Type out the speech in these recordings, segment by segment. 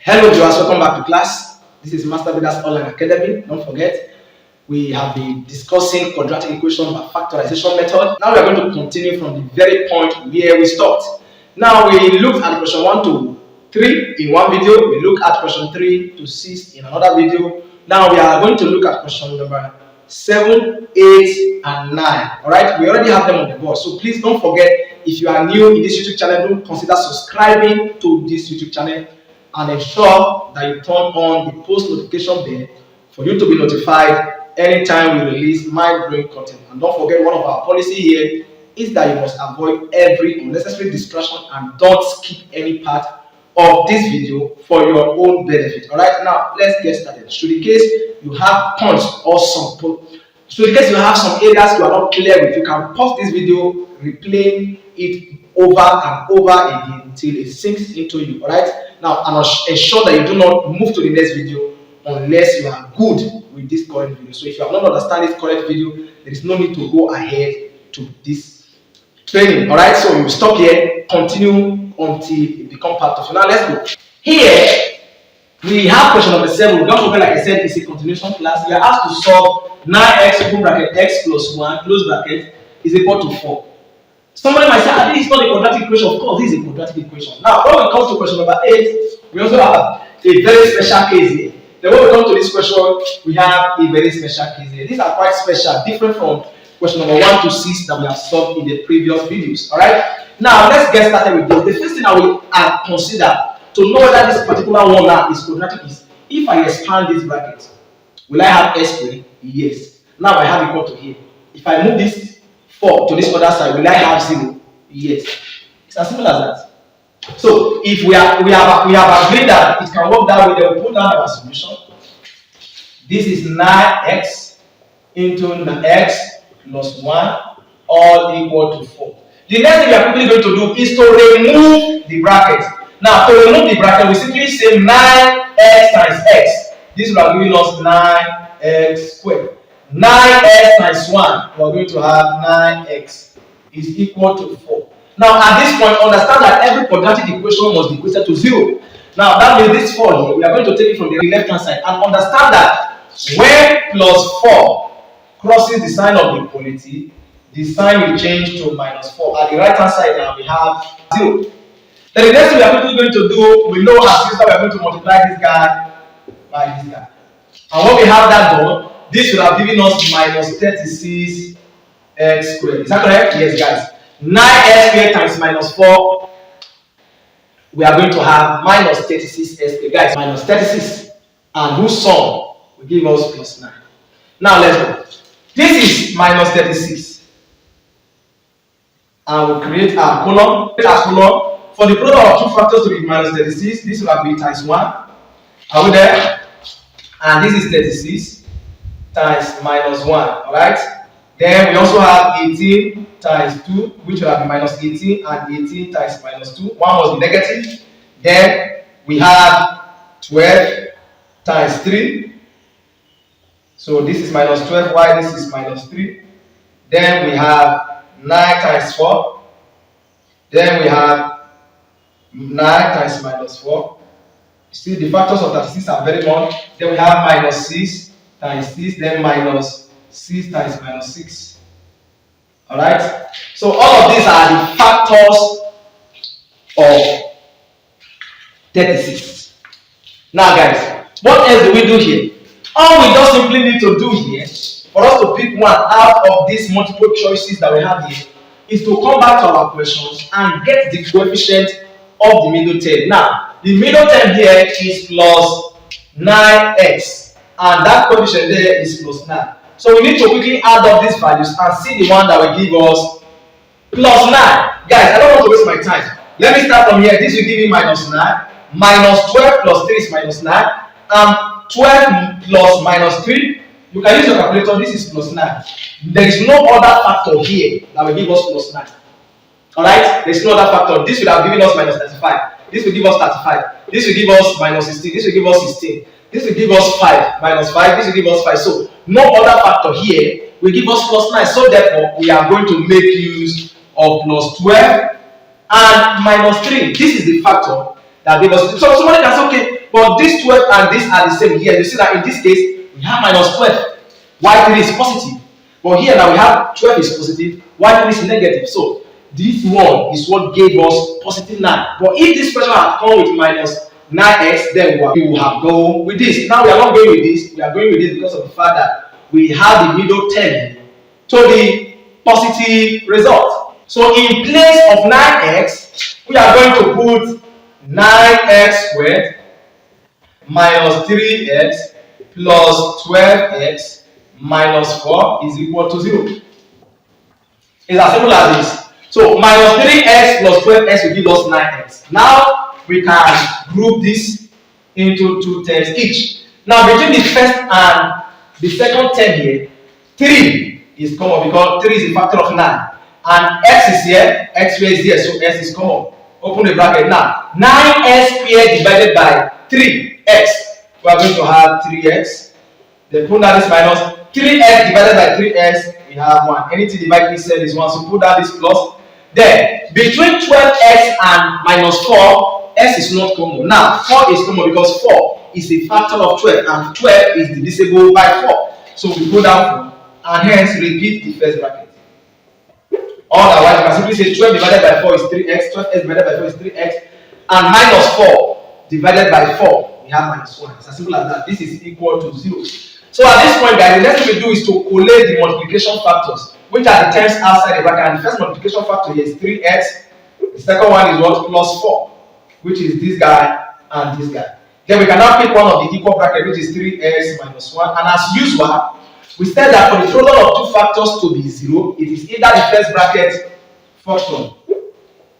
Hello viewers, welcome back to class. This is Master Builders Online Academy. Don't forget, we have been discussing quadratic equation by factorization method. Now we are going to continue from the very point where we stopped. Now we looked at question 1 to 3 in one video. We looked at question 3 to 6 in another video. Now we are going to look at question number 7, 8, and 9. Alright, we already have them on the board. So please don't forget, if you are new in this YouTube channel, don't consider subscribing to this YouTube channel and ensure that you turn on the post notification bell for you to be notified anytime we release mind-blowing content. And don't forget, one of our policy here is that you must avoid every unnecessary distraction and don't skip any part of this video for your own benefit. Alright, now let's get started. Should in case you have points or should in case you have some areas you are not clear with, you can pause this video, replay it over and over again until it sinks into you. Alright, now and ensure that you do not move to the next video unless you are good with this current video. So if you have not understand this current video, there is no need to go ahead to this training. Alright, so you stop here, continue until it becomes part of you. Now let's go. Here we have question number 7. Don't forget, like I said, it's a continuation class. We are asked to solve 9x open bracket x plus 1 close bracket is equal to 4. Somebody might say, this is not a quadratic equation. Of course, this is a quadratic equation. Now, when we come to question number 8, we also have a very special case here. Then when we come to this question, we have a very special case here. These are quite special, different from question number 1 to 6 that we have solved in the previous videos. Alright? Now, let's get started with this. The first thing I will consider to know whether this particular one now is quadratic is, if I expand this bracket, will I have x squared? Yes. Now I have equal to here. If I move this 4 to this other side, will I have 0? Yes. It's as simple as that. So if we have agreed that it can work that way, then we put down our solution. This is 9x into x plus 1 all equal to 4. The next thing we are quickly going to do is to remove the bracket. Now to remove the bracket, we simply say 9x times x. This will have given us 9x squared. 9x times 1, we are going to have 9x is equal to 4. Now at this point, understand that every quadratic equation must be equated to 0. Now that means this 4 here, we are going to take it from the left hand side and understand that when plus 4 crosses the sign of equality, the sign will change to minus 4. At the right hand side now we have 0. Then the next thing we are going to do, we know as usual we are going to multiply this guy by this guy. And when we have that done, this will have given us minus 36x squared. Is that correct? Yes, guys. 9x squared times minus 4, we are going to have minus 36x squared. Guys, minus 36. And whose sum will give us plus 9. Now let's go. This is minus 36. And we'll create our column. For the product of two factors to be minus 36, this will have been times 1. Are we there? And this is 36 times minus 1. Alright? Then we also have 18 times 2, which will have been minus 18, and 18 times minus 2. 1 must be negative. Then we have 12 times 3. So this is minus 12, while this is minus 3. Then we have 9 times 4. Then we have 9 times minus 4. You see, the factors of 36 are very long. Then we have minus 6 times 6, then minus 6 times minus 6. Alright? So all of these are the factors of 36. Now guys, what else do we do here? All we just simply need to do here, for us to pick one out of these multiple choices that we have here, is to come back to our questions and get the coefficient of the middle term. Now, the middle term here is plus 9x, and that coefficient there is plus 9. So we need to quickly add up these values and see the one that will give us plus 9. Guys, I don't want to waste my time. Let me start from here. This will give me minus 9. Minus 12 plus 3 is minus 9. And 12 plus minus 3, you can use your calculator. This is plus 9. There is no other factor here that will give us plus 9. Alright? There is no other factor. This will have given us minus 35. This will give us 35. This will give us minus 16. This will give us 16. This will give us 5. Minus 5. This will give us 5. So, no other factor here will give us plus 9. So, therefore, we are going to make use of plus 12 and minus 3. This is the factor that gives us. So, somebody can say, okay, But this 12 and this are the same here. You see that in this case, we have minus 12. Y3 is positive. But here now we have 12 is positive, Y3 is negative. So this one is what gave us positive 9. But if this question had come with minus 9x, then we will have gone with this. Now we are not going with this. We are going with this because of the fact that we have the middle term to the positive result. So in place of 9x, we are going to put 9x squared minus 3x plus 12x minus 4 is equal to 0. It's as simple as this. So minus 3x plus 12x will give us 9x. Now we can group this into two terms each. Now between the first and the second term here, 3 is common because 3 is a factor of 9. And x is here, x squared is here, so x is common. Open the bracket now. 9x squared divided by 3x. We are going to have 3x. Then put down this minus 3x divided by 3x, we have 1. Anything divided by itself is 1, so put down this plus. Then, between 12x and minus 4, x is not common. Now, 4 is common because 4 is a factor of 12, and 12 is divisible by 4. So we put down 4, and hence repeat the first bracket. Otherwise, you can simply say 12 divided by 4 is 3x, 12x divided by 4 is 3x, and minus 4 divided by 4, we have minus 1. It's as simple as that. This is equal to 0. So at this point, guys, the next thing we do is to collate the multiplication factors, which are the terms outside the bracket. And the first multiplication factor here is 3x. The second one is what? Plus 4, which is this guy and this guy. Then we can now pick one of the equal bracket, which is 3x minus 1. And as usual, we said that for the total of two factors to be 0, it is either the first bracket function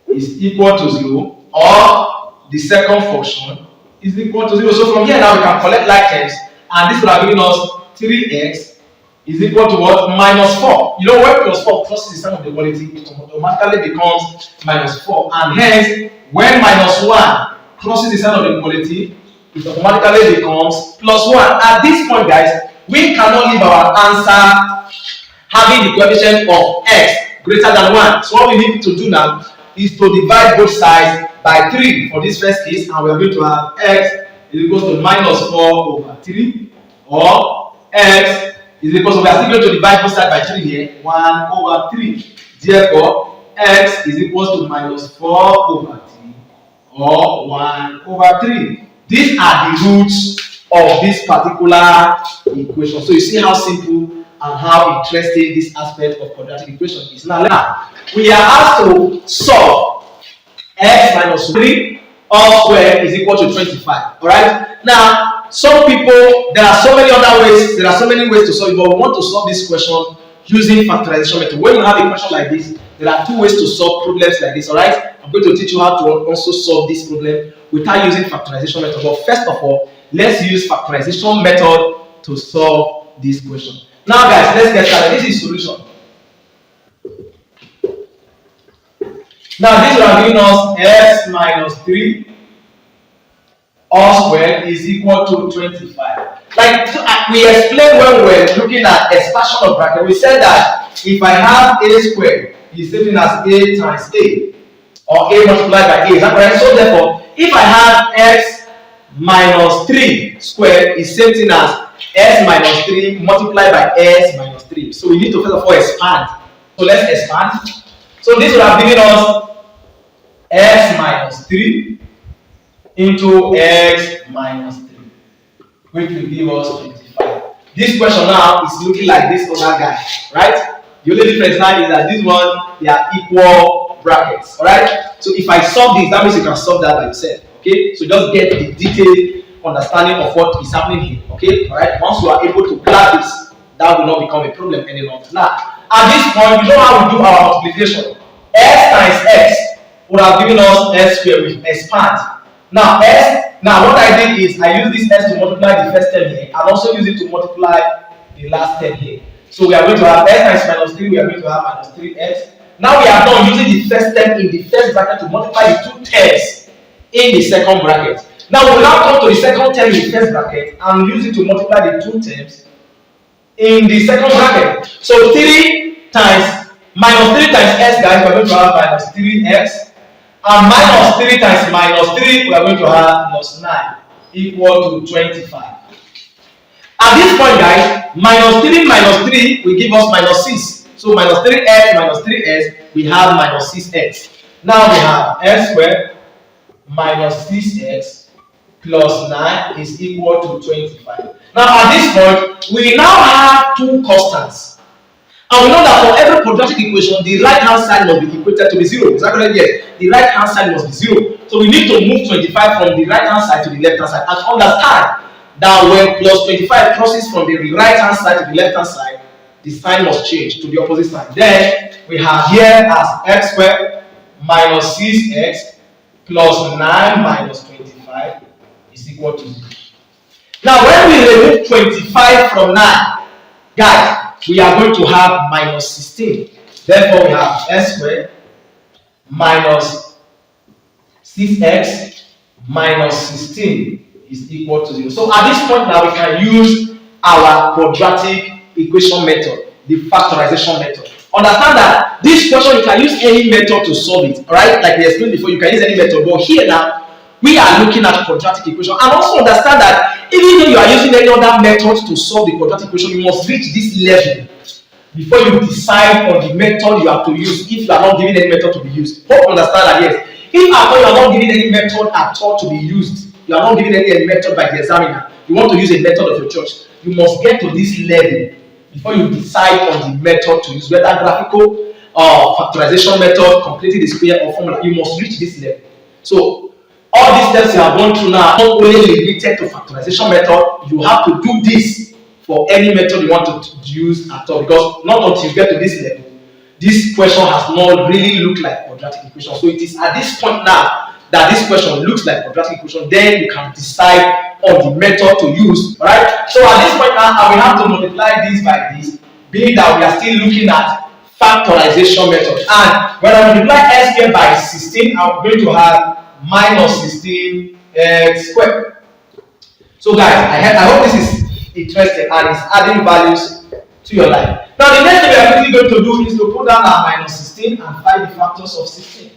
is equal to 0 or the second function is equal to 0. So from here now we can collect like terms. And this will have given us 3x is equal to what? Minus 4. You know, when plus 4 crosses the sign of the equality, it automatically becomes minus 4. And hence, when minus 1 crosses the sign of the equality, it automatically becomes plus 1. At this point, guys, we cannot leave our answer having the coefficient of x greater than 1. So what we need to do now is to divide both sides by 3 for this first case, and we are going to have x is equal to minus 4 over 3, or x is equal to, we are still going to divide both sides by 3 here, 1 over 3. Therefore, x is equal to minus 4 over 3, or 1 over 3. These are the roots of this particular equation. So you see how simple and how interesting this aspect of quadratic equation is. Now, we are asked to solve x minus 3 all squared is equal to 25. Alright? Now, some people, there are so many other ways, there are so many ways to solve it, but we want to solve this question using factorization method. When you have a question like this, there are two ways to solve problems like this. Alright? I'm going to teach you how to also solve this problem without using factorization method. But first of all, let's use factorization method to solve this question. Now guys, let's get started. This is solution. Now this will have given us x minus 3 all squared is equal to 25. Like we explained when we were looking at expansion of bracket, we said that if I have a squared, is same thing as a times a, or a multiplied by a. Is that correct? So therefore, if I have x minus 3 squared is same thing as s minus 3 multiplied by s minus 3. So we need to first of all expand. So let's expand. So this will have given us x minus 3 into x minus 3, which will give us 25. This question now is looking like this other guy, right? The only difference now is that this one, they are equal brackets, alright? So if I solve this, that means you can solve that by yourself, okay? So just get the detailed understanding of what is happening here, okay? Alright, once you are able to grab this, that will not become a problem any longer. Now, at this point, you know how we do our multiplication. S times x would have given us s squared with expand. Now what I did is I use this s to multiply the first term here and also use it to multiply the last term here. So we are going to have s times minus 3, we are going to have minus 3x. Now we are done using the first term in the first bracket to multiply the two terms in the second bracket. Now we will now come to the second term in the first bracket and use it to multiply the two terms in the second bracket. So 3 times minus 3 times s, guys, we are going to have minus 3x. And minus 3 times minus 3, we are going to have plus 9. equal to 25. At this point, guys, minus 3 will give us minus 6. So minus 3x minus 3x, we have minus 6x. Now we have x squared minus 6x plus 9 is equal to 25. Now at this point, we now have two constants. And we know that for every quadratic equation, the right hand side must be equated to be 0. Is that correct? Yes. The right hand side must be 0. So we need to move 25 from the right hand side to the left hand side. And understand that when plus 25 crosses from the right hand side to the left hand side, the sign must change to the opposite side. Then we have here as x squared minus 6x plus 9 minus 25 is equal to 0. Now when we remove 25 from 9, guys, we are going to have minus 16. Therefore, we have x squared minus 6x minus 16 is equal to 0. So at this point now, we can use our quadratic equation method, the factorization method. Understand that this question, you can use any method to solve it. Alright, like we explained before, you can use any method. But here now, we are looking at quadratic equation. And also understand that even though you are using any other method to solve the quadratic equation, you must reach this level before you decide on the method you have to use if you are not given any method to be used. Hope you understand that, yes. If at all you are not given any method at all to be used, you are not given any method by the examiner, you want to use a method of your choice, you must get to this level before you decide on the method to use, whether graphical or factorization method, completing the square or formula. You must reach this level. So all these steps you have gone through now are not only limited to factorization method. You have to do this for any method you want to use at all, because not until you get to this level, this question has not really looked like quadratic equation. So it is at this point now that this question looks like quadratic equation, then you can decide on the method to use. Alright? So at this point now, I will have to multiply this by this, being that we are still looking at factorization method. And when I multiply x squared by 16, I'm going to have minus 16 x squared. So guys, I hope this is interesting and is adding values to your life. Now the next thing we are quickly going to do is to put down our minus 16 and find the factors of 16.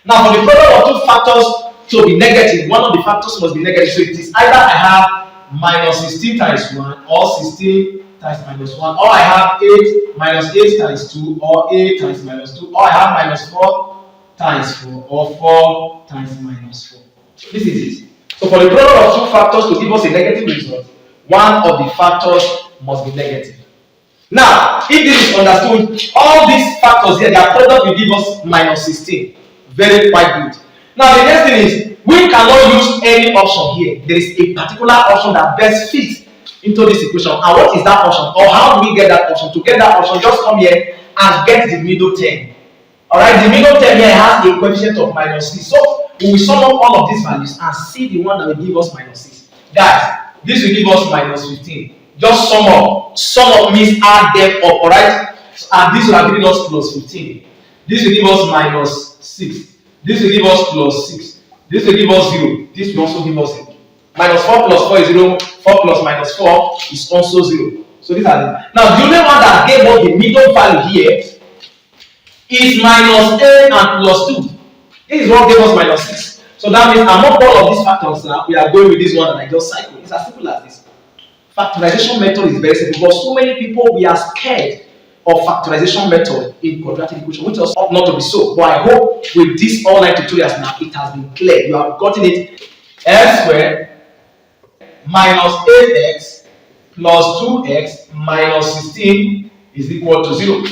Now for the product of two factors to be negative, one of the factors must be negative. So it is either I have minus 16 times 1 or 16 times minus 1, or I have 8 minus 8 times 2 or 8 times minus 2, or I have minus 4 times 4 or 4 times minus 4. This is it. So for the product of two factors to give us a negative result, one of the factors must be negative. Now, if this is understood, all these factors here, their product will give us minus 16. Very quite good. Now, the next thing is, we cannot use any option here. There is a particular option that best fits into this equation. And what is that option? Or how do we get that option? To get that option, just come here and get the middle term. Alright, the middle term here has a coefficient of minus 6. So, we will sum up all of these values and see the one that will give us minus 6. Guys, this will give us minus 15. Just sum up. Sum up means add them up, alright? And this will have given us plus 15. This will give us minus 6. This will give us plus 6. This will give us 0. This will also give us 0. Minus 4 plus 4 is 0. 4 plus minus 4 is also 0. So these are them. Now the only one that gave us the middle value here is minus 8 and plus 2. This is what gave us minus 6. So that means among all of these factors now, we are going with this one that I just cycled. It's as simple as this. Factorization method is very simple, but so many people, we are scared of factorization method in quadratic equation, which is ought not to be so. But I hope with this online tutorials now, it has been clear. You have gotten it. X squared minus 8x plus 2x minus 16 is equal to 0.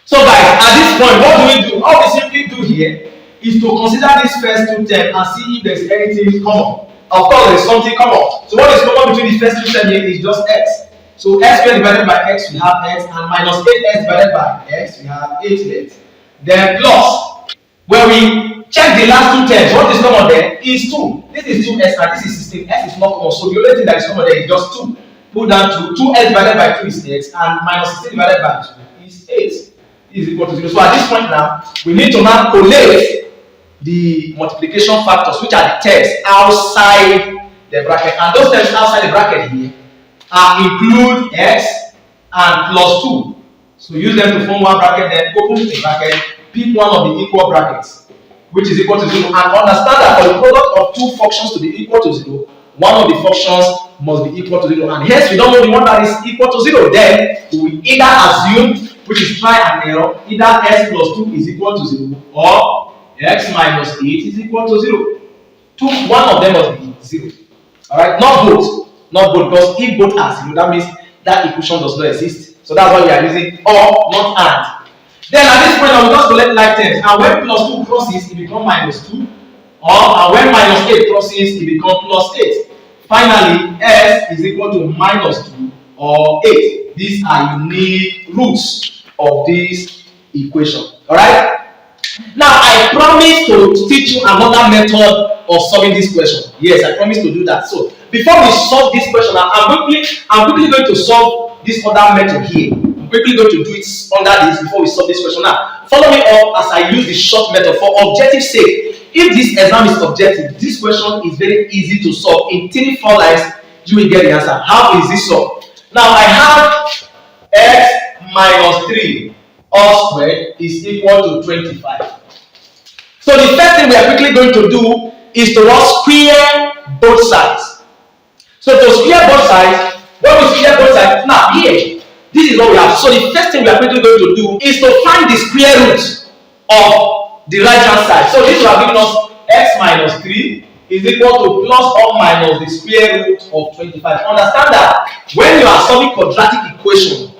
So guys, at this point, what do we do? All we simply do here is to consider these first two terms and see if there is anything common. Of course, there is something common. So what is common between the first two terms here is just x. So x squared divided by x, we have x, and minus 8x divided by x, we have 8x. Then plus, when we check the last two terms, what is common there is 2. This is 2x and this is 16. X is not common, so the only thing that is common there is just 2. Put down 2. 2x divided by 2 is x, and minus 16 divided by 2 is 8. Is equal to 0. So at this point now, we need to now collate the multiplication factors, which are the terms outside the bracket. And those terms outside the bracket here include x and plus 2. So use them to form one bracket, then open the bracket, pick one of the equal brackets, which is equal to 0. And understand that for the product of two two functions to be equal to 0, one of the functions must be equal to 0, and hence we don't know the one that is equal to 0. Then we will either assume, which is try and error, either x plus 2 is equal to 0 or x minus 8 is equal to 0. One of them must be 0. Alright, not both. Not both, because if both are 0, that means that equation does not exist. So that's why we are using or, not and. Then at this point, I will just collect like terms. And when plus 2 crosses, it becomes minus 2. And when minus 8 crosses, it becomes plus 8. Finally, s is equal to minus 2 or 8. These are unique roots of this equation. Alright? Now, I promise to teach you another method of solving this question. Yes, I promise to do that. So, before we solve this question, I'm quickly going to solve this other method here. I'm quickly going to do it under this before we solve this question. Now, follow me up as I use the short method for objective sake. If this exam is objective, this question is very easy to solve. In 3-4 lines, you will get the answer. How is this solved? Now, I have x minus 3 all squared is equal to 25. So the first thing we are quickly going to do is to square both sides. So to square both sides, when we square both sides, now here, this is what we have. So the first thing we are quickly going to do is to find the square root of the right hand side. So this will have given us x minus 3 is equal to plus or minus the square root of 25. Understand that when you are solving quadratic equation,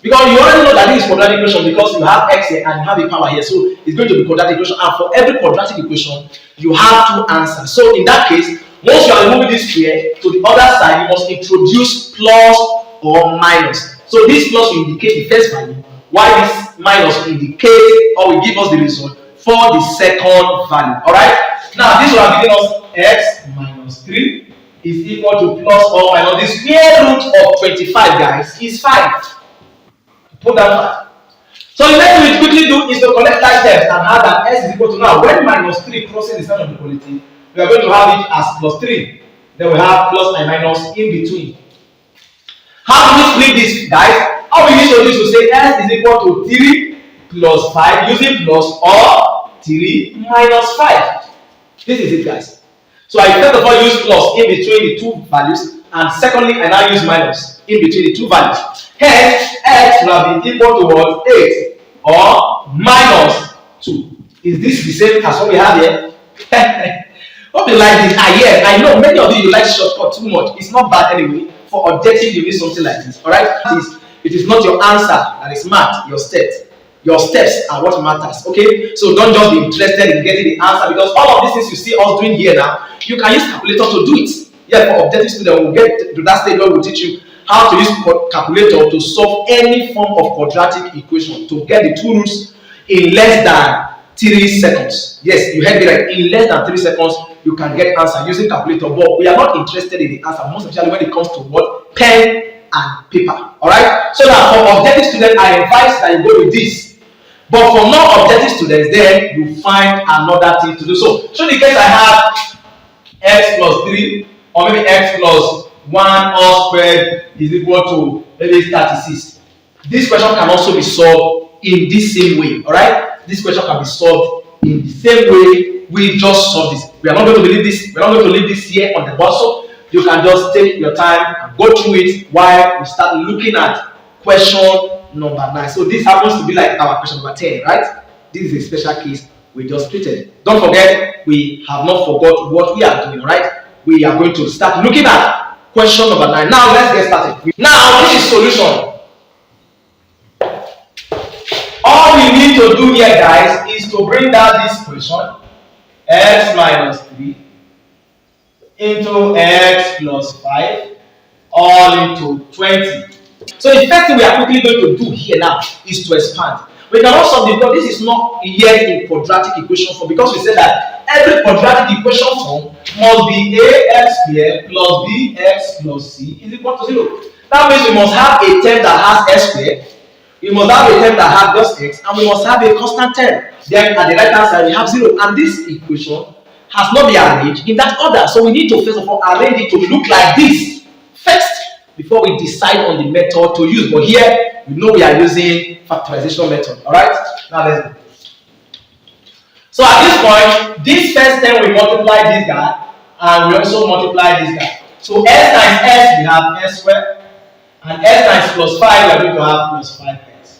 because you already know that this is quadratic equation because you have x here and you have a power here, so it's going to be quadratic equation. And for every quadratic equation, you have two answers. So in that case, once you are moving this square to the other side, you must introduce plus or minus. So this plus will indicate the first value, while this minus will indicate or will give us the result for the second value. Alright? Now this will have given us x minus 3 is equal to plus or minus the square root of 25, guys, is 5. Put that 5. So the next thing we quickly do is to collect like terms and have that s is equal to, now when minus 3 crossing the sign of equality, we are going to have it as plus 3. Then we have plus and minus in between. How do we split this, guys? All we need to do is to say s is equal to 3 plus 5 using plus or 3 minus 5. This is it, guys. So I first of all use plus in between the two values, and secondly I now use minus in between the two values. Hence, x will have been equal to what? 8 or minus 2. Is this the same as what we have here? Hope you like this. Yes, I know many of you like shortcut too much. It's not bad anyway. For objective, you need something like this. Alright? It is not your answer that is math, your steps. Your steps are what matters. Okay? So don't just be interested in getting the answer, because all of these things you see us doing here now, you can use calculator to do it. Yeah, for objective students, we'll get to that stage where we'll teach you how to use calculator to solve any form of quadratic equation to get the two roots in less than 3 seconds. Yes, you heard me right. In less than 3 seconds, you can get answer using calculator. But we are not interested in the answer, most especially when it comes to what? Pen and paper. Alright? So that for objective students, I advise that you go with this. But for non-objective students, then you find another thing to do. So in the case I have x plus 3 or maybe x plus 1 all squared is equal to maybe 36. This question can also be solved in this same way. Alright? This question can be solved in the same way we just solved this. We are not going to leave this. We are not going to leave this here on the board. So you can just take your time and go through it while we start looking at question number 9. So this happens to be like our question number 10, right? This is a special case we just treated. Don't forget, we have not forgot what we are doing, right? We are going to start looking at question number 9. Now let's get started. Now this is solution. All we need to do here, guys, is to bring down this question, x minus 3 into x plus 5 all into 20. So the first thing we are quickly going to do here now is to expand. We cannot solve this because this is not yet in quadratic equation form, because we said that every quadratic equation form must be ax squared plus bx plus c is equal to 0. That means we must have a term that has x squared, we must have a term that has just x, and we must have a constant term. Then at the right hand side we have 0, and this equation has not been arranged in that order. So we need to first of all arrange it to look like this first before we decide on the method to use. But here we know we are using factorization method. Alright? Now let's go. So at this point, this first term we multiply this guy and we also multiply this guy. So s times s, we have s squared, and s times plus 5, we are going to have plus 5s.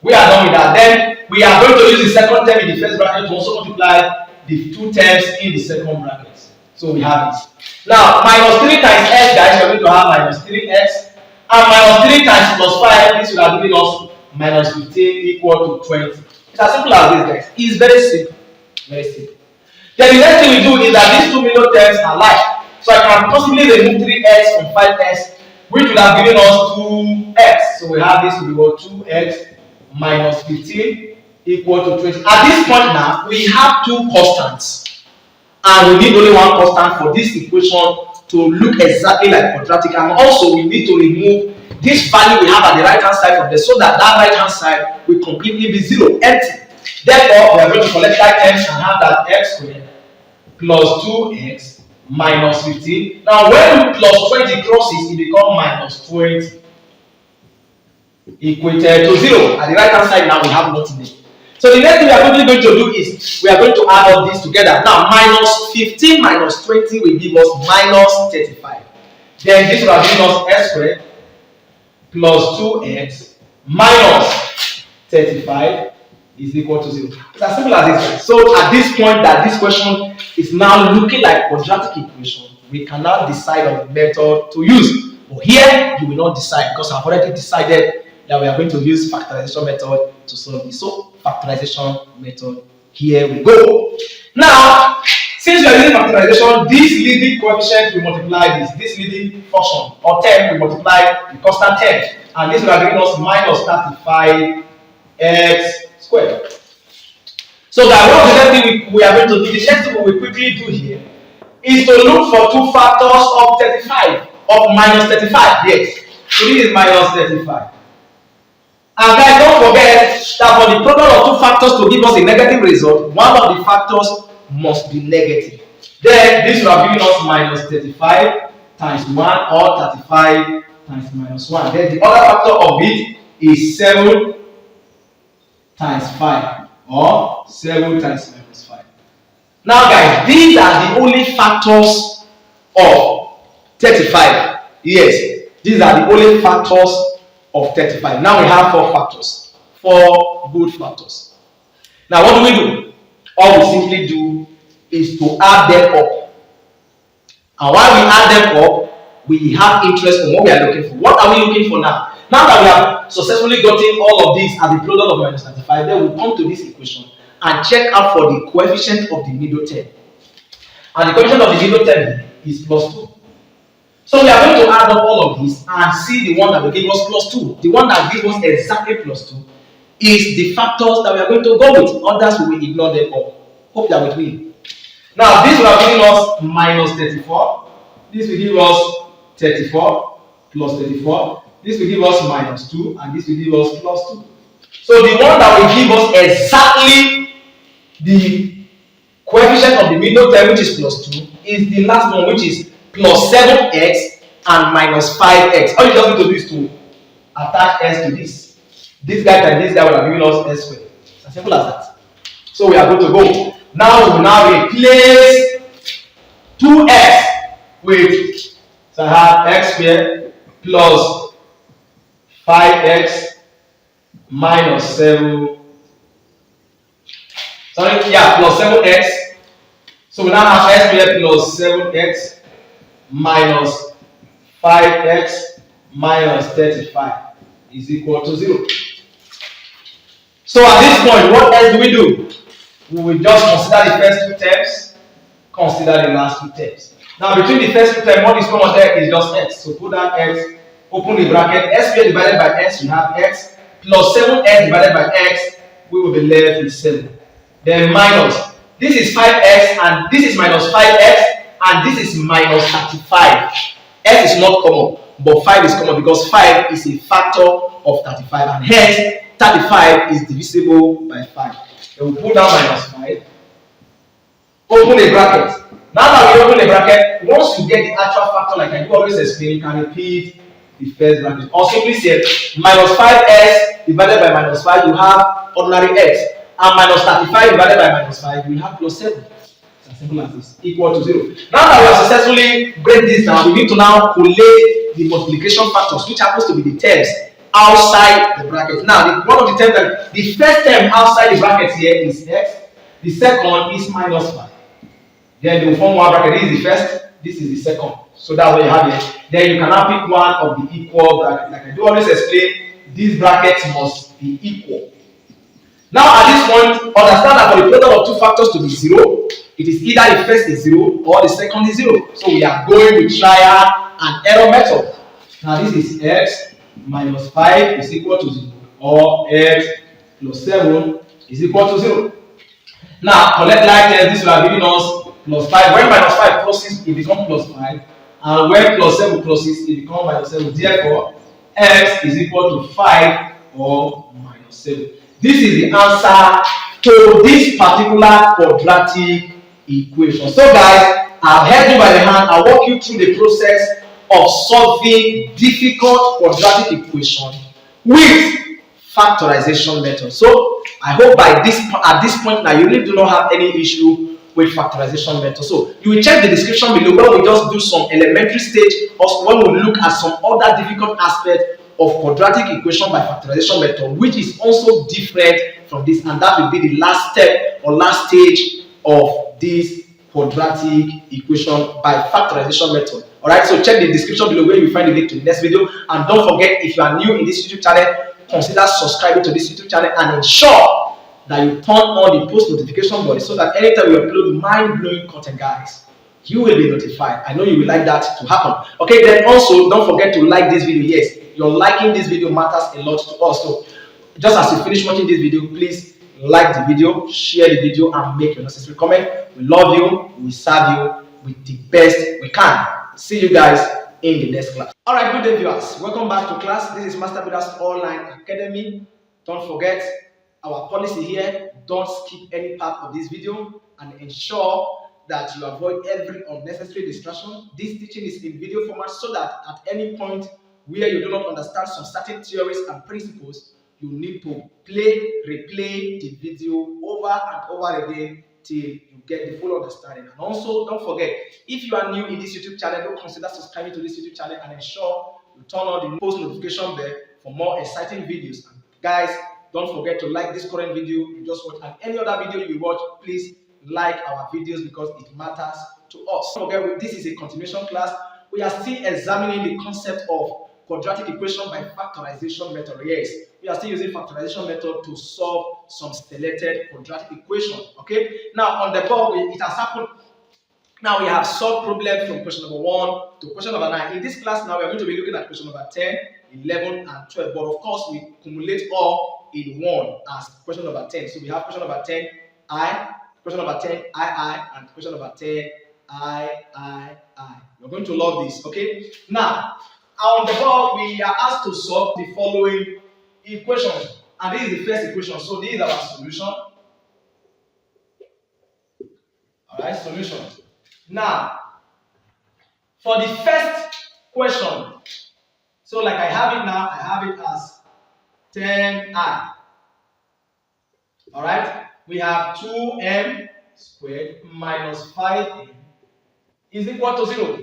We are done with that. Then we are going to use the second term in the first bracket to also multiply the two terms in the second bracket. So we have it. Now, minus 3 times s, guys, we are going to have minus 3x, and minus 3 times plus 5, this will have given us minus 15 equal to 20. It's as simple as this, guys. It's very simple. Very simple. Then the next thing we do is that these two middle terms are like. So I can possibly remove 3x from 5s, which would have given us 2x. So we have this to be what? 2x minus 15 equal to 20. At this point now, we have two constants. And we need only one constant for this equation to look exactly like quadratic. And also we need to remove this value we have at the right hand side from there, so that that right hand side will completely be 0, empty. Therefore, we are going to collect that x and have that x squared plus 2x minus 15. Now, when plus 20 crosses, it becomes minus 20 equated to 0. At the right hand side now, we have nothing there. So the next thing we are quickly going to do is we are going to add up these together. Now, minus 15 minus 20 will give us minus 35. Then this will have given us s squared plus 2x minus 35 is equal to 0. It's as simple as this. So at this point that this question is now looking like quadratic equation, we can now decide on the method to use. But here you will not decide, because I've already decided that we are going to use factorization method to solve this. So factorization method, here we go. Now, since we are using factorization, this leading coefficient will multiply this leading function or term will multiply the constant term, and this will have given us minus 35x squared. So that what the next thing we are going to do, the next thing we will quickly do here is to look for two factors of 35, of minus 35. Yes, so this is minus 35. And guys, don't forget that for the product of two factors to give us a negative result, one of the factors must be negative. Then this will have given us minus 35 times 1 or 35 times minus 1. Then the other factor of it is 7 times 5 or 7 times minus 5. Now guys, these are the only factors of 35. Yes, these are the only factors of 35. Now we have 4 factors. 4 good factors. Now what do we do? All we simply do is to add them up. And while we add them up, we have interest on what we are looking for. What are we looking for now? Now that we have successfully gotten all of these as the product of minus 35, then we'll come to this equation and check out for the coefficient of the middle term. And the coefficient of the middle term is plus 2. So we are going to add up all of these and see the one that will give us plus 2. The one that gives us exactly plus 2 is the factors that we are going to go with. Others we will ignore them all. Hope you are with me. Now this will have given us minus 34. This will give us 34 plus 34. This will give us minus 2, and this will give us plus 2. So the one that will give us exactly the coefficient of the middle term, which is plus 2, is the last one, which is plus 7x and minus 5x. All you just need to do is to attach s to this. This guy and this guy will have given us s squared. It's as simple as that. So we are going to go. Now we will now replace 2x with, so I have x squared plus 5x minus 7. Sorry, yeah, plus 7x. So we now have x squared plus 7x minus 5x minus 35 is equal to 0. So at this point, what else do we do? We will just consider the first two terms, consider the last two terms. Now between the first two terms, what is common there is just x. So put down x, open the bracket, s squared divided by x, we have x, plus 7x divided by x, we will be left with 7. Then minus, this is 5x and this is minus 5x and this is minus 35. S is not common, but 5 is common because 5 is a factor of 35 and hence 35 is divisible by 5. Then we put down minus 5, open a bracket. Now that we open a bracket, once you get the actual factor, like I do always explain, you can repeat the first bracket. Or simply say minus 5s divided by minus 5, you have ordinary x. And minus 35 divided by minus 5, you have plus 7. It's as simple as this, equal to 0. Now that we have successfully break this down, we need to now collate the multiplication factors, which happens to be the terms outside the bracket. Now, one of the terms that the first term outside the bracket here is x, the second is minus 5. Then they will form one bracket. This is the first, this is the second. So that's what you have here. Then you can now pick one of the equal bracket. Like I do always explain, these brackets must be equal. Now at this point, understand that for the product of two factors to be 0, it is either the first is 0 or the second is 0. So we are going with trial and error method. Now this is x minus 5 is equal to 0, or x plus 7 is equal to 0. Now collect like terms, this will have given us plus 5. When minus 5 crosses, it becomes plus 5. And when plus 7 crosses, it becomes minus 7. Therefore, x is equal to 5 or minus 7. This is the answer to this particular quadratic equation. So guys, I've held you by the hand. I'll walk you through the process of solving difficult quadratic equation with factorization method. So I hope at this point now you really do not have any issue with factorization method. So you will check the description below where we just do some elementary stage, or when we look at some other difficult aspect of quadratic equation by factorization method, which is also different from this, and that will be the last step or last stage of this quadratic equation by factorization method. Alright, so check the description below where you will find the link to the next video. And don't forget, if you are new in this YouTube channel, consider subscribing to this YouTube channel and ensure that you turn on the post notification button so that anytime we upload mind-blowing content, guys, you will be notified. I know you will like that to happen. Okay, then also don't forget to like this video. Yes, your liking this video matters a lot to us. So just as you finish watching this video, please like the video, share the video, and make your necessary comment. We love you, we serve you with the best we can. See you guys in the next class. Alright, good day viewers. Welcome back to class. This is Master Builders Online Academy. Don't forget our policy here. Don't skip any part of this video and ensure that you avoid every unnecessary distraction. This teaching is in video format so that at any point where you do not understand some certain theories and principles, you need to replay the video over and over again till you get the full understanding. And also, don't forget, if you are new in this YouTube channel, don't consider subscribing to this YouTube channel and ensure you turn on the post notification bell for more exciting videos. And guys, don't forget to like this current video you just watched, and any other video you watch, please like our videos because it matters to us. Don't forget, this is a continuation class. We are still examining the concept of quadratic equation by factorization method. Yes, we are still using factorization method to solve some selected quadratic equation. Okay, now on the board, it has happened. Now we have solved problems from question number 1 to question number 9. In this class now, we are going to be looking at question number 10, 11, and 12. But of course, we cumulate all in one as question number 10. So we have question number 10, I, question number 10, I, and question number 10, I. We're going to love this. Okay, now on the board, we are asked to solve the following equation, and this is the first equation. So this is our solution. Alright, solution. Now, for the first question, so like I have it now, I have it as 10i. Alright, we have 2m squared minus 5m is equal to 0.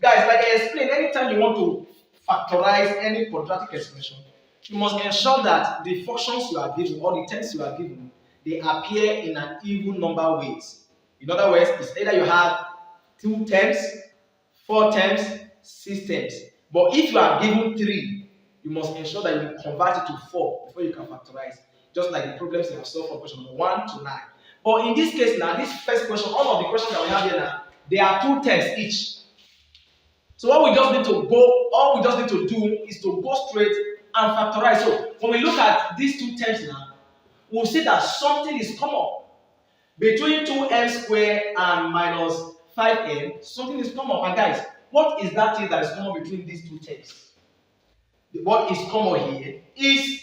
Guys, like I explained, anytime you want to factorize any quadratic expression, you must ensure that the functions you are given or the terms you are given, they appear in an even number ways. In other words, it's either you have 2 terms, 4 terms, 6 terms. But if you are given 3, you must ensure that you convert it to 4 before you can factorize. Just like the problems you have solved from question number 1 to 9. But in this case now, this first question, all of the questions that we have here now, they are 2 terms each. So all we just need to do is to go straight and factorize. So when we look at these 2 terms now, we'll see that something is common. Between 2m squared and minus 5m, something is common. And guys, what is that thing that is common between these 2 terms? What is common here is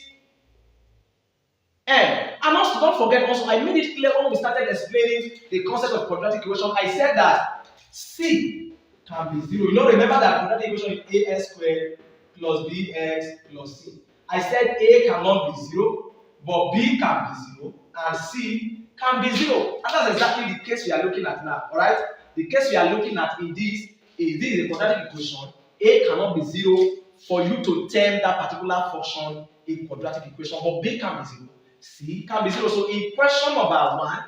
m. And also, don't forget, also, I made it clear when we started explaining the concept of quadratic equation. I said that c can be 0. You know, remember that quadratic equation is ax squared plus bx plus c. I said a cannot be 0, but b can be 0, and C can be 0. And that's exactly the case we are looking at now. Alright? The case we are looking at in this is a quadratic equation. A cannot be 0 for you to term that particular function a quadratic equation, but B can be 0. C can be 0. So in question number 1,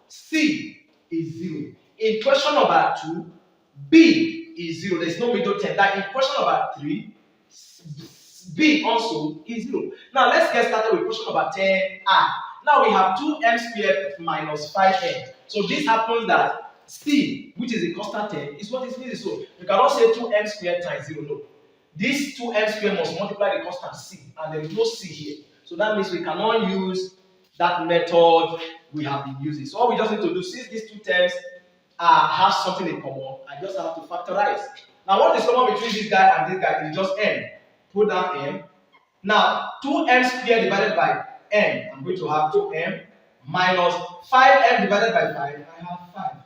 C is 0. In question number 2, B is 0. There is no middle term. That in question number 3, B also is 0. Now let's get started with question number 10i. Now we have 2m squared minus 5m. So this happens that C, which is a constant term, is what is needed. So you cannot say 2m squared times 0. No. This 2m squared must multiply the constant C, and there is no C here. So that means we cannot use that method we have been using. So all we just need to do, since these two terms have something in common, I just have to factorize. Now what is common between this guy and this guy is just m. Put down m. Now 2m squared divided by m, I'm going to have 2m minus 5m divided by 5, I have 5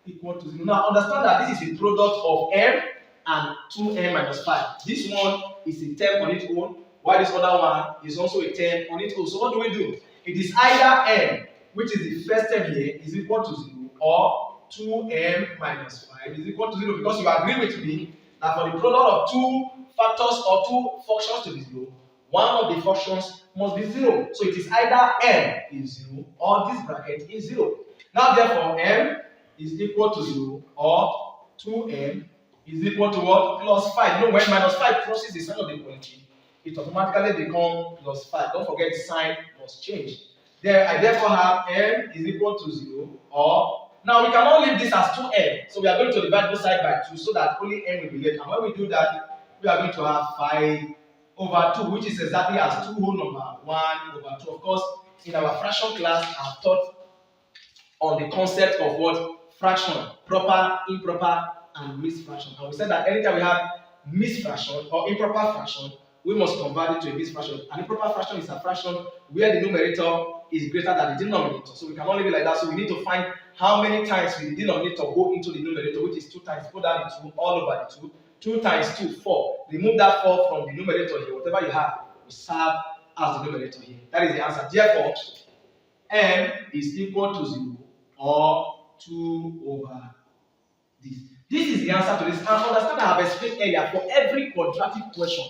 equal to 0. Now understand that this is a product of m and 2m minus 5. This one is a term on its own, while this other one is also a term on its own. So what do? It is either m, which is the first term here, is equal to 0, or 2m minus 5 is equal to 0, because you agree with me that for the product of two factors or two functions to be 0, one of the functions must be 0. So it is either m is 0 or this bracket is 0. Now therefore m is equal to 0 or 2m is equal to what? Plus 5. You know, when minus 5 crosses the sign of the equality, it automatically becomes plus 5. Don't forget, sign must change. There, I therefore have m is equal to 0, or now we cannot leave this as 2m. So we are going to divide both sides by 2 so that only m will be left. And when we do that, we are going to have 5 over 2, which is exactly as 2 whole number 1 over 2. Of course, in our fraction class, I've taught on the concept of what? Fraction, proper, improper, and mixed fraction. And we said that anytime we have mixed fraction or improper fraction, we must convert it to a mixed fraction. An improper fraction is a fraction where the numerator is greater than the denominator. So we can only be like that. So we need to find how many times will the denominator go into the numerator, which is 2 times. Put that in 2 all over the 2. 2 times 2, 4. Remove that 4 from the numerator here. Whatever you have will serve as the numerator here. That is the answer. Therefore, m is equal to 0 or 2 over this. This is the answer to this. And understand I have explained earlier, for every quadratic question,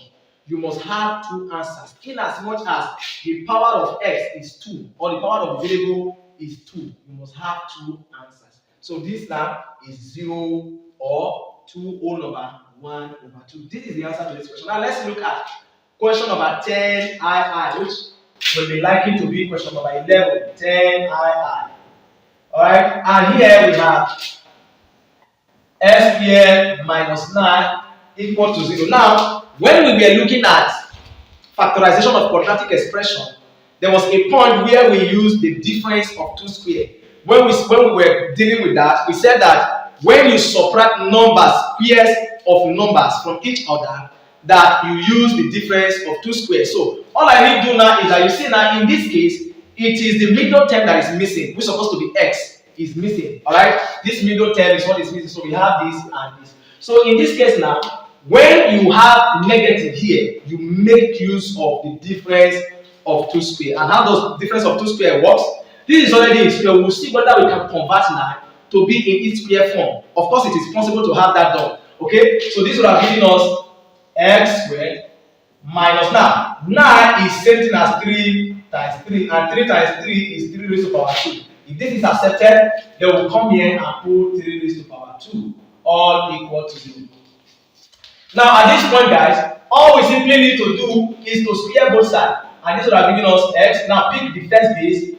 you must have 2 answers. In as much as the power of x is 2 or the power of the variable is 2, you must have 2 answers. So this now is 0 or 2 whole number 1 over 2. This is the answer to this question. Now let's look at question number 10ii, which will be likely to be question number 11. 10ii. Alright, and here we have s squared minus 9 equal to 0. Now, when we were looking at factorization of quadratic expression, there was a point where we used the difference of 2 squared. When we were dealing with that, we said that when you subtract numbers, squares of numbers from each other, that you use the difference of 2 squared. So all I need to do now is that you see now in this case, it is the middle term that is missing, which is supposed to be x, is missing. Alright, this middle term is what is missing. So we have this and this. So in this case now, when you have negative here, you make use of the difference of 2 square. And how does the difference of 2 square works? This is already a square. We'll see whether we can convert now to be in its square form. Of course, it is possible to have that done. Okay, so this would have given us x squared minus, now 9 is same thing as 3 times 3, and 3 times 3 is 3 raised to power 2. If this is accepted, then we'll come here and put 3 raised to power 2, all equal to 0. Now at this point, guys, all we simply need to do is to square both sides, and this would have given us x. Now pick the first base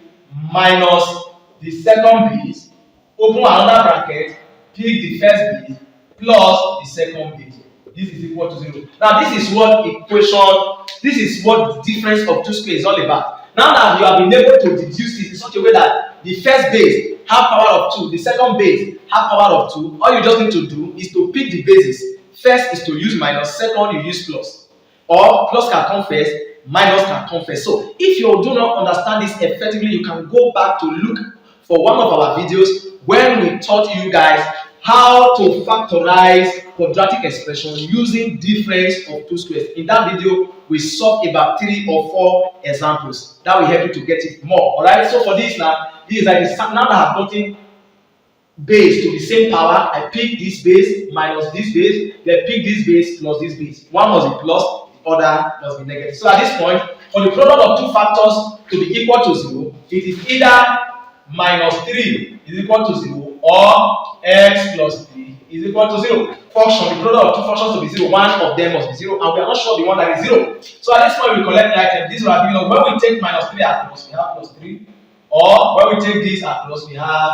minus the second base, open another bracket, pick the first base plus the second base. This is equal to 0. Now this is what equation, this is what the difference of 2 squares is all about. Now that you have been able to deduce it in such a way that the first base have power of 2, the second base have power of 2, all you just need to do is to pick the bases. First is to use minus, second you use plus. Or plus can come first, minus can come first. So if you do not understand this effectively, you can go back to look for one of our videos when we taught you guys how to factorize quadratic expression using difference of two squares. In that video, we solved about 3 or 4 examples. That will help you to get it more. Alright, so for this now, this is like this. Now that I have gotten base to the same power, I pick this base minus this base, then pick this base plus this base. One must be plus, the other must be negative. So at this point, for the product of two factors to be equal to 0, it is either minus 3 is equal to 0 or x plus 3 is equal to 0. Function, the product of two functions to be 0, one of them must be 0, and we are not sure the one that is 0. So at this point, we collect the item. This will have been, when we take minus 3 across, we have plus 3, or when we take this across, we have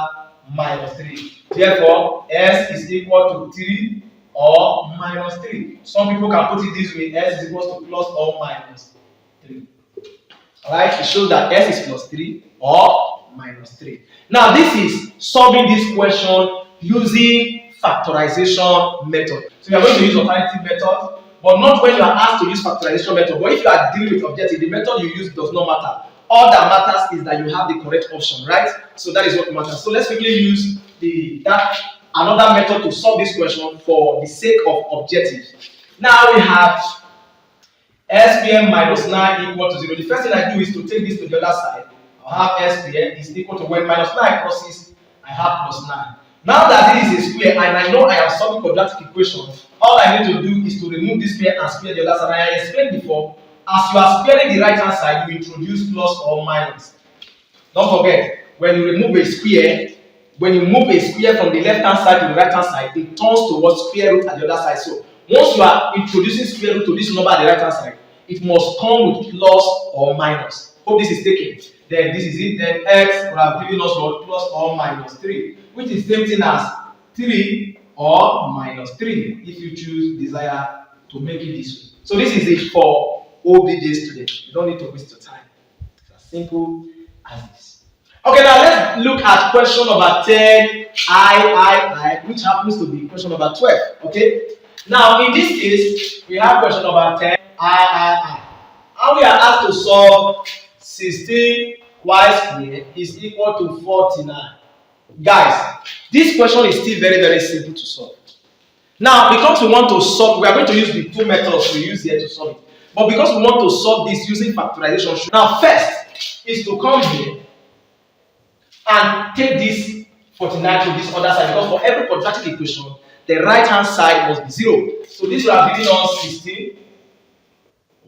minus 3. Therefore, s is equal to 3 or minus 3. Some people can put it this way: s is equal to plus or minus 3. Alright, it shows that s is plus 3 or minus 3. Now, this is solving this question using factorization method. So, we are going to use alternative method, but not when you are asked to use factorization method. But if you are dealing with objective, the method you use does not matter. All that matters is that you have the correct option, right? So that is what matters. So let's quickly use another method to solve this question for the sake of objective. Now we have s squared minus 9 equal to 0. The first thing I do is to take this to the other side. I'll have s squared is equal to, when minus 9 crosses, I have plus 9. Now that this is a square and I know I am solving quadratic equation, all I need to do is to remove this square and square the other side. I explained before, as you are squaring the right hand side, you introduce plus or minus. Don't forget, when you remove a square, when you move a square from the left hand side to the right hand side, it turns towards square root at the other side. So once you are introducing square root to this number at the right hand side, it must come with plus or minus. Hope this is taken. Then this is it. Then x will have given us what? Plus or minus 3, which is the same thing as 3 or minus 3 if you desire to make it this way. So this is it for OBJ students. You don't need to waste your time. It's as simple as this. Okay, now let's look at question number 10, I, which happens to be question number 12. Okay. Now in this case, we have question number 10, I. And we are asked to solve 16 y squared is equal to 49. Guys, this question is still very, very simple to solve. Now, because we want to solve, we are going to use the two methods we use here to solve it. But because we want to solve this using factorization, now first is to come here and take this 49 to this other side, because for every quadratic equation, the right hand side must be 0. So this will have given us 16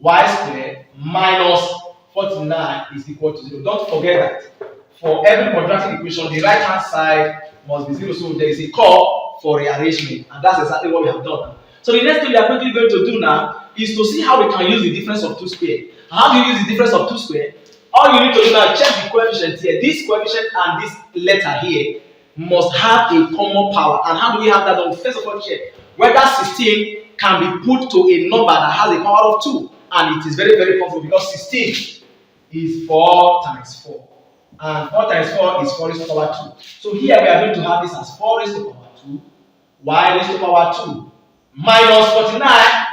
y squared minus 49 is equal to 0. Don't forget that for every quadratic equation, the right hand side must be 0. So there is a call for rearrangement, and that's exactly what we have done. So the next thing we are quickly going to do now is to see how we can use the difference of two squares. How do you use the difference of two squares? All you need to do now, check the coefficient here. This coefficient and this letter here must have a common power. And how do we have that? Well, first of all, check whether 16 can be put to a number that has a power of 2. And it is very, very possible, because 16 is 4 times 4. And 4 times 4 is 4 raised to the power 2. So here we are going to have this as 4 raised to the power 2, y raised to the power 2, minus 49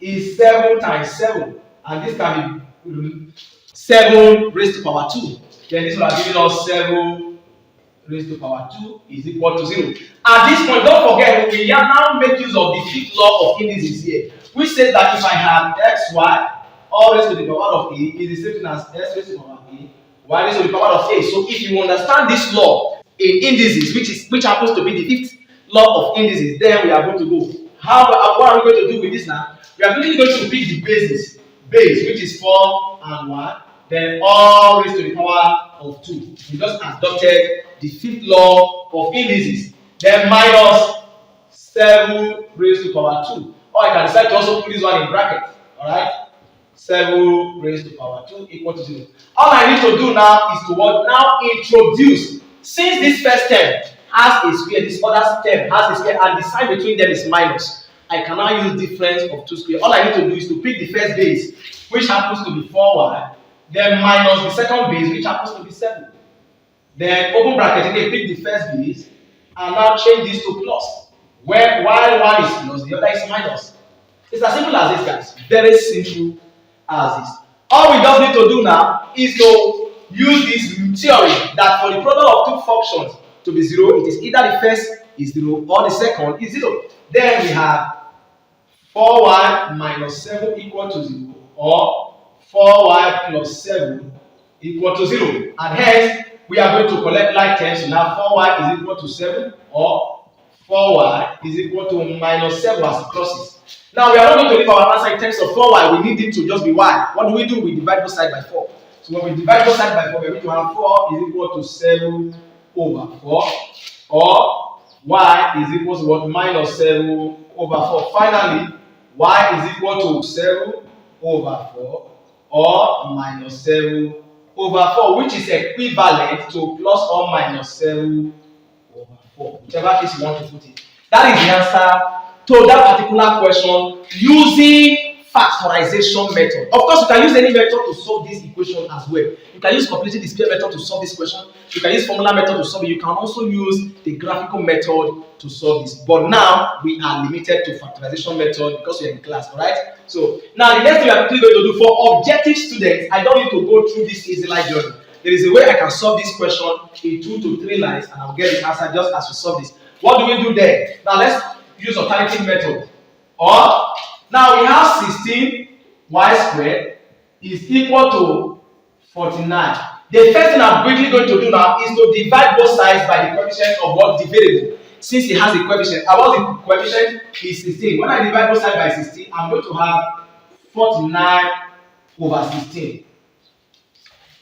is 7 times 7. And this can be 7 raised to the power 2. Then this will have given us 7 raised to the power 2 is equal to 0. At this point, don't forget, we now make use of the fifth law of indices here, which says that if I have xy all raised to the power of a is the same thing as s raised to the power of a, y raised to the power of a. So if you understand this law in indices, which happens to be the fifth law of indices, then we are going to go. What are we going to do with this now? We are really going to pick the base, which is 4 and 1, then all raised to the power of 2. We just adopted the fifth law of indices. Then minus 7 raised to the power 2. Or I can decide to also put this one in bracket. Alright? 7 raised to the power 2 equal to 0. All I need to do now is to what? Now introduce. Since this first term has a square, this other term has a square, and the sign between them is minus, I can now use difference of two squares. All I need to do is to pick the first base, which happens to be 4y, then minus the second base, which happens to be 7. Then open bracket again, pick the first base, and now change this to plus. While one is plus, the other is minus. It's as simple as this, guys. Very simple as this. All we just need to do now is to use this theory that for the product of two functions to be 0, it is either the first is 0 or the second is 0. Then we have 4y minus 7 equal to 0 or 4y plus 7 equal to 0. And hence, we are going to collect like terms. So now 4y is equal to 7 or 4y is equal to minus 7 as crosses. Now we are not going to leave our answer in terms of 4y. We need it to just be y. What do? We divide both sides by 4. So when we divide both sides by 4, we are going to have 4 is equal to 7 over 4 or y is equal to what? Minus 7 over 4. Finally, y is equal to 7 over 4 or minus 7 over 4, which is equivalent to plus or minus 7 over 4. Whichever case you want to put it. That is the answer to that particular question using factorization method. Of course, you can use any method to solve this equation as well. You can use completely display method to solve this question. You can use formula method to solve it. You can also use the graphical method to solve this. But now we are limited to factorization method because we are in class, alright? So now the next thing we are quickly going to do for objective students, I don't need to go through this easy line journey. There is a way I can solve this question in 2 to 3 lines and I'll get the answer just as we solve this. What do we do there? Now let's use alternative method. Or now we have 16 y squared is equal to 49. The first thing I'm quickly going to do now is to divide both sides by the coefficient of what? The variable. Since it has a coefficient, what the coefficient is 16. When I divide both sides by 16, I'm going to have 49 over 16.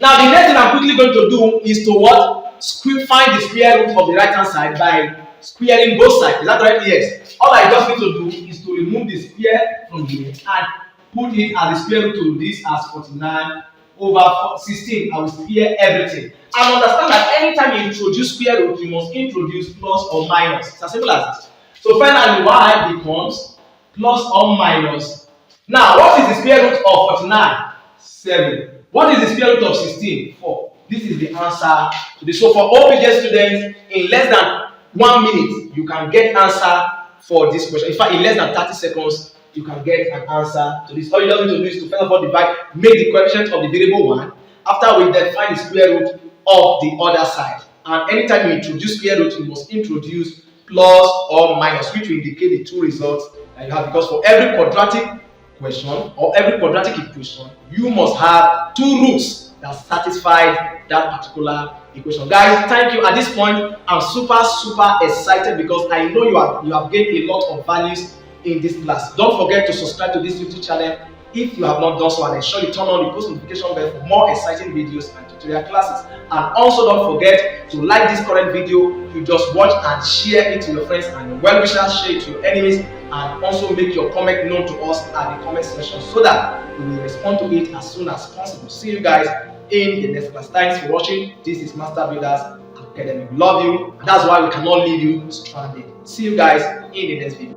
Now the next thing I'm quickly going to do is to what? Find the square root of the right hand side by squaring both sides. Is that correct? Yes. All I just need to do is to remove the square from here and put it as the square root to this as 49 over 16. I will square everything. And understand that anytime you introduce square root, you must introduce plus or minus. It's as simple as this. So finally, y becomes plus or minus. Now, what is the square root of 49? 7. What is the square root of 16? 4. This is the answer to this. So for all PJ students, in less than 1 minute, you can get answer for this question. In fact, in less than 30 seconds, you can get an answer to this. All you just need to do is to first of all divide, make the coefficient of the variable 1. After we then find the square root of the other side. And anytime you introduce square root, you must introduce plus or minus, which will indicate the two results that you have. Because for every quadratic question or every quadratic equation, you must have two roots that satisfy that particular equation. Guys, thank you. At this point, I'm super excited because I know you have gained a lot of values in this class. Don't forget to subscribe to this YouTube channel if you have not done so, and ensure you turn on the post notification bell for more exciting videos and tutorial classes. And also don't forget to like this current video you just watched and share it to your friends and your well-wishers, share it to your enemies, and also make your comment known to us at the comment section so that we will respond to it as soon as possible. See you guys in the next class. Thanks for watching. This is Master Builders Academy. We love you, and that's why we cannot leave you stranded. See you guys in the next video.